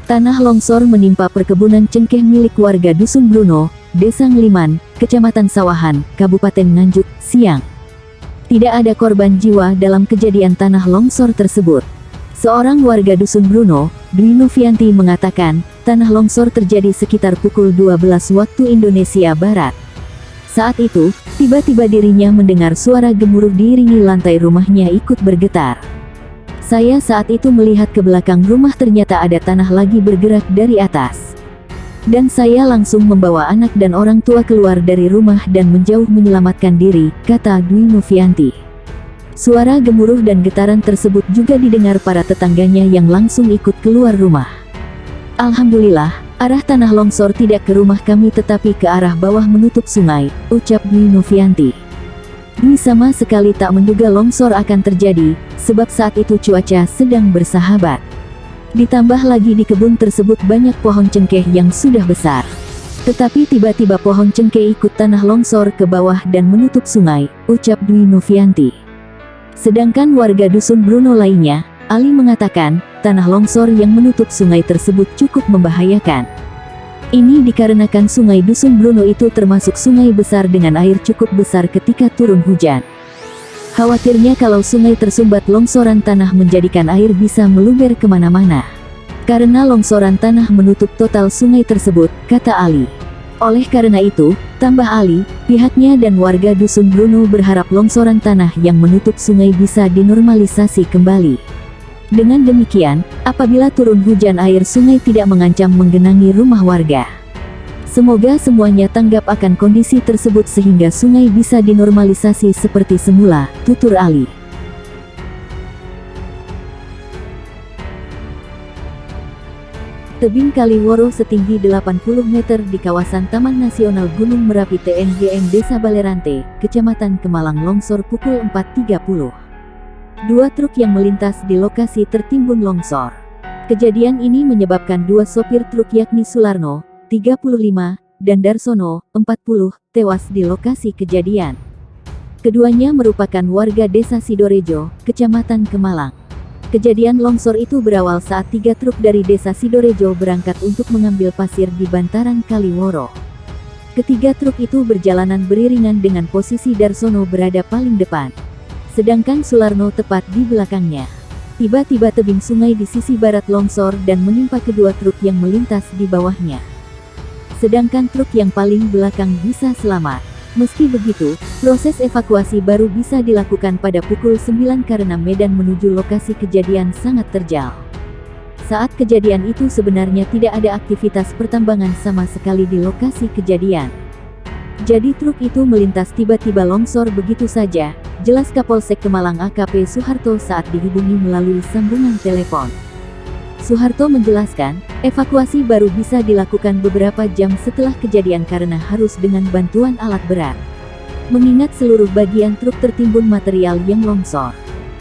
Tanah longsor menimpa perkebunan cengkeh milik warga Dusun Bruno, Desa Ngeliman, Kecamatan Sawahan, Kabupaten Nganjuk, siang. Tidak ada korban jiwa dalam kejadian tanah longsor tersebut. Seorang warga Dusun Bruno, Dwi Novianti mengatakan, tanah longsor terjadi sekitar pukul 12 waktu Indonesia Barat. Saat itu, tiba-tiba dirinya mendengar suara gemuruh diiringi lantai rumahnya ikut bergetar. Saya saat itu melihat ke belakang rumah, ternyata ada tanah lagi bergerak dari atas. Dan saya langsung membawa anak dan orang tua keluar dari rumah dan menjauh menyelamatkan diri, kata Dwi Novianti. Suara gemuruh dan getaran tersebut juga didengar para tetangganya yang langsung ikut keluar rumah. Alhamdulillah, arah tanah longsor tidak ke rumah kami tetapi ke arah bawah menutup sungai, ucap Dwi Novianti. Dwi sama sekali tak menduga longsor akan terjadi, sebab saat itu cuaca sedang bersahabat. Ditambah lagi di kebun tersebut banyak pohon cengkeh yang sudah besar. Tetapi tiba-tiba pohon cengkeh ikut tanah longsor ke bawah dan menutup sungai, ucap Dwi Novianti. Sedangkan warga Dusun Bruno lainnya, Ali mengatakan, tanah longsor yang menutup sungai tersebut cukup membahayakan. Ini dikarenakan sungai Dusun Bruno itu termasuk sungai besar dengan air cukup besar ketika turun hujan. Khawatirnya kalau sungai tersumbat longsoran tanah menjadikan air bisa meluber kemana-mana. Karena longsoran tanah menutup total sungai tersebut, kata Ali. Oleh karena itu, tambah Ali, pihaknya dan warga Dusun Bruno berharap longsoran tanah yang menutup sungai bisa dinormalisasi kembali. Dengan demikian, apabila turun hujan air sungai tidak mengancam menggenangi rumah warga. Semoga semuanya tanggap akan kondisi tersebut sehingga sungai bisa dinormalisasi seperti semula, tutur Ali. Tebing Kali Woro setinggi 80 meter di kawasan Taman Nasional Gunung Merapi TNGM Desa Balerante, Kecamatan Kemalang longsor pukul 4.30. Dua truk yang melintas di lokasi tertimbun longsor. Kejadian ini menyebabkan dua sopir truk yakni Sularno, 35, dan Darsono, 40, tewas di lokasi kejadian. Keduanya merupakan warga Desa Sidorejo, Kecamatan Kemalang. Kejadian longsor itu berawal saat 3 truk dari Desa Sidorejo berangkat untuk mengambil pasir di bantaran Kali Woro. Ketiga truk itu berjalanan beriringan dengan posisi Darsono berada paling depan. Sedangkan Sularno tepat di belakangnya. Tiba-tiba tebing sungai di sisi barat longsor dan menimpa kedua truk yang melintas di bawahnya. Sedangkan truk yang paling belakang bisa selamat. Meski begitu, proses evakuasi baru bisa dilakukan pada pukul 9 karena medan menuju lokasi kejadian sangat terjal. Saat kejadian itu sebenarnya tidak ada aktivitas pertambangan sama sekali di lokasi kejadian. Jadi truk itu melintas tiba-tiba longsor begitu saja, jelas Kapolsek Kemalang AKP Suharto saat dihubungi melalui sambungan telepon. Suharto menjelaskan, evakuasi baru bisa dilakukan beberapa jam setelah kejadian karena harus dengan bantuan alat berat. Mengingat seluruh bagian truk tertimbun material yang longsor.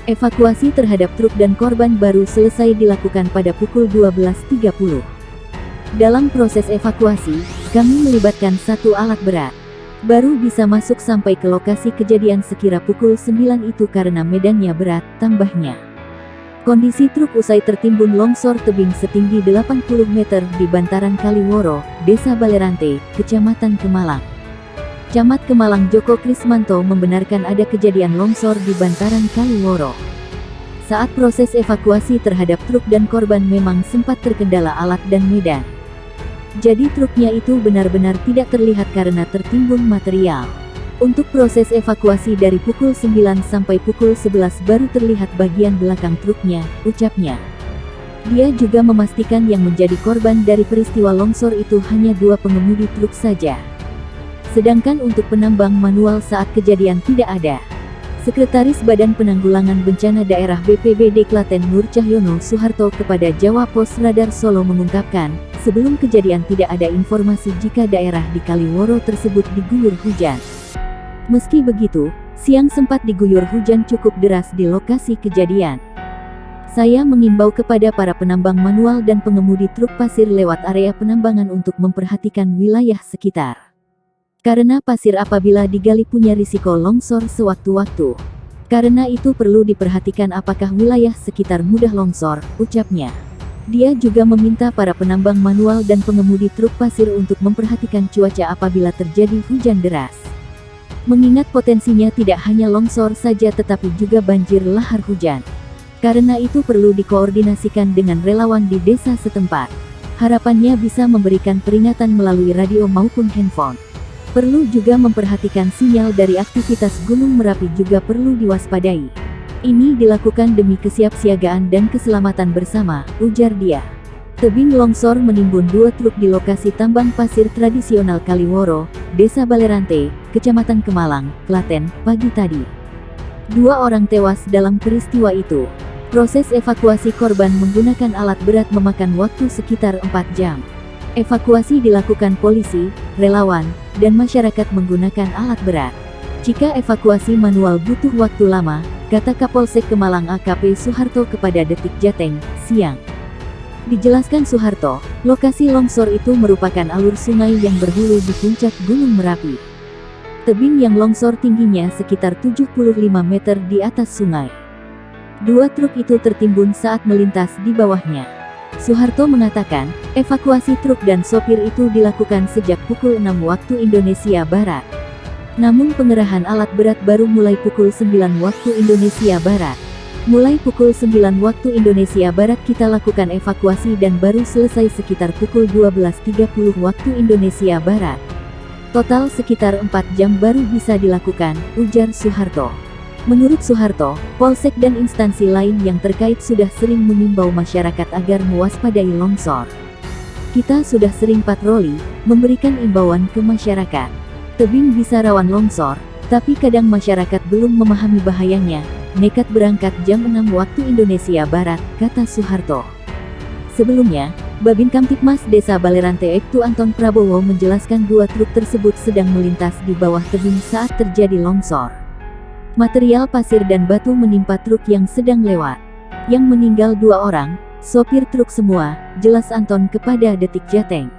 Evakuasi terhadap truk dan korban baru selesai dilakukan pada pukul 12.30. Dalam proses evakuasi, kami melibatkan 1 alat berat. Baru bisa masuk sampai ke lokasi kejadian sekira pukul 9 itu karena medannya berat, tambahnya. Kondisi truk usai tertimbun longsor tebing setinggi 80 meter di bantaran Kali Woro, Desa Balerante, Kecamatan Kemalang. Camat Kemalang Joko Krismanto membenarkan ada kejadian longsor di bantaran Kali Woro. Saat proses evakuasi terhadap truk dan korban memang sempat terkendala alat dan medan. Jadi truknya itu benar-benar tidak terlihat karena tertimbun material. Untuk proses evakuasi dari pukul 9 sampai pukul 11 baru terlihat bagian belakang truknya, ucapnya. Dia juga memastikan yang menjadi korban dari peristiwa longsor itu hanya 2 pengemudi truk saja. Sedangkan untuk penambang manual saat kejadian tidak ada. Sekretaris Badan Penanggulangan Bencana Daerah BPBD Klaten Nur Cahyono Suharto kepada Jawa Pos Radar Solo mengungkapkan, sebelum kejadian tidak ada informasi jika daerah di Kali Woro tersebut diguyur hujan. Meski begitu, siang sempat diguyur hujan cukup deras di lokasi kejadian. Saya mengimbau kepada para penambang manual dan pengemudi truk pasir lewat area penambangan untuk memperhatikan wilayah sekitar. Karena pasir apabila digali punya risiko longsor sewaktu-waktu. Karena itu perlu diperhatikan apakah wilayah sekitar mudah longsor, ucapnya. Dia juga meminta para penambang manual dan pengemudi truk pasir untuk memperhatikan cuaca apabila terjadi hujan deras. Mengingat potensinya tidak hanya longsor saja tetapi juga banjir lahar hujan. Karena itu perlu dikoordinasikan dengan relawan di desa setempat. Harapannya bisa memberikan peringatan melalui radio maupun handphone. Perlu juga memperhatikan sinyal dari aktivitas Gunung Merapi juga perlu diwaspadai. Ini dilakukan demi kesiapsiagaan dan keselamatan bersama, ujar dia. Tebing longsor menimbun 2 truk di lokasi tambang pasir tradisional Kaliworo, Desa Balerante, Kecamatan Kemalang, Klaten, pagi tadi. 2 orang tewas dalam peristiwa itu. Proses evakuasi korban menggunakan alat berat memakan waktu sekitar 4 jam. Evakuasi dilakukan polisi, relawan, dan masyarakat menggunakan alat berat. Jika evakuasi manual butuh waktu lama, kata Kapolsek Kemalang AKP Suharto kepada Detik Jateng, siang. Dijelaskan Suharto, lokasi longsor itu merupakan alur sungai yang berhulu di puncak Gunung Merapi. Tebing yang longsor tingginya sekitar 75 meter di atas sungai. 2 truk itu tertimbun saat melintas di bawahnya. Suharto mengatakan, evakuasi truk dan sopir itu dilakukan sejak pukul 6 waktu Indonesia Barat. Namun pengerahan alat berat baru mulai pukul 9 waktu Indonesia Barat. Mulai pukul 9 waktu Indonesia Barat kita lakukan evakuasi dan baru selesai sekitar pukul 12.30 waktu Indonesia Barat. Total sekitar 4 jam baru bisa dilakukan, ujar Suharto. Menurut Suharto, Polsek dan instansi lain yang terkait sudah sering mengimbau masyarakat agar mewaspadai longsor. Kita sudah sering patroli, memberikan imbauan ke masyarakat. Tebing bisa rawan longsor, tapi kadang masyarakat belum memahami bahayanya, nekat berangkat jam 6 waktu Indonesia Barat, kata Suharto. Sebelumnya, Babin Kamtipmas Desa Balerante Aibtu Anton Prabowo menjelaskan 2 truk tersebut sedang melintas di bawah tebing saat terjadi longsor. Material pasir dan batu menimpa truk yang sedang lewat. Yang meninggal 2 orang, sopir truk semua, jelas Anton kepada Detik Jateng.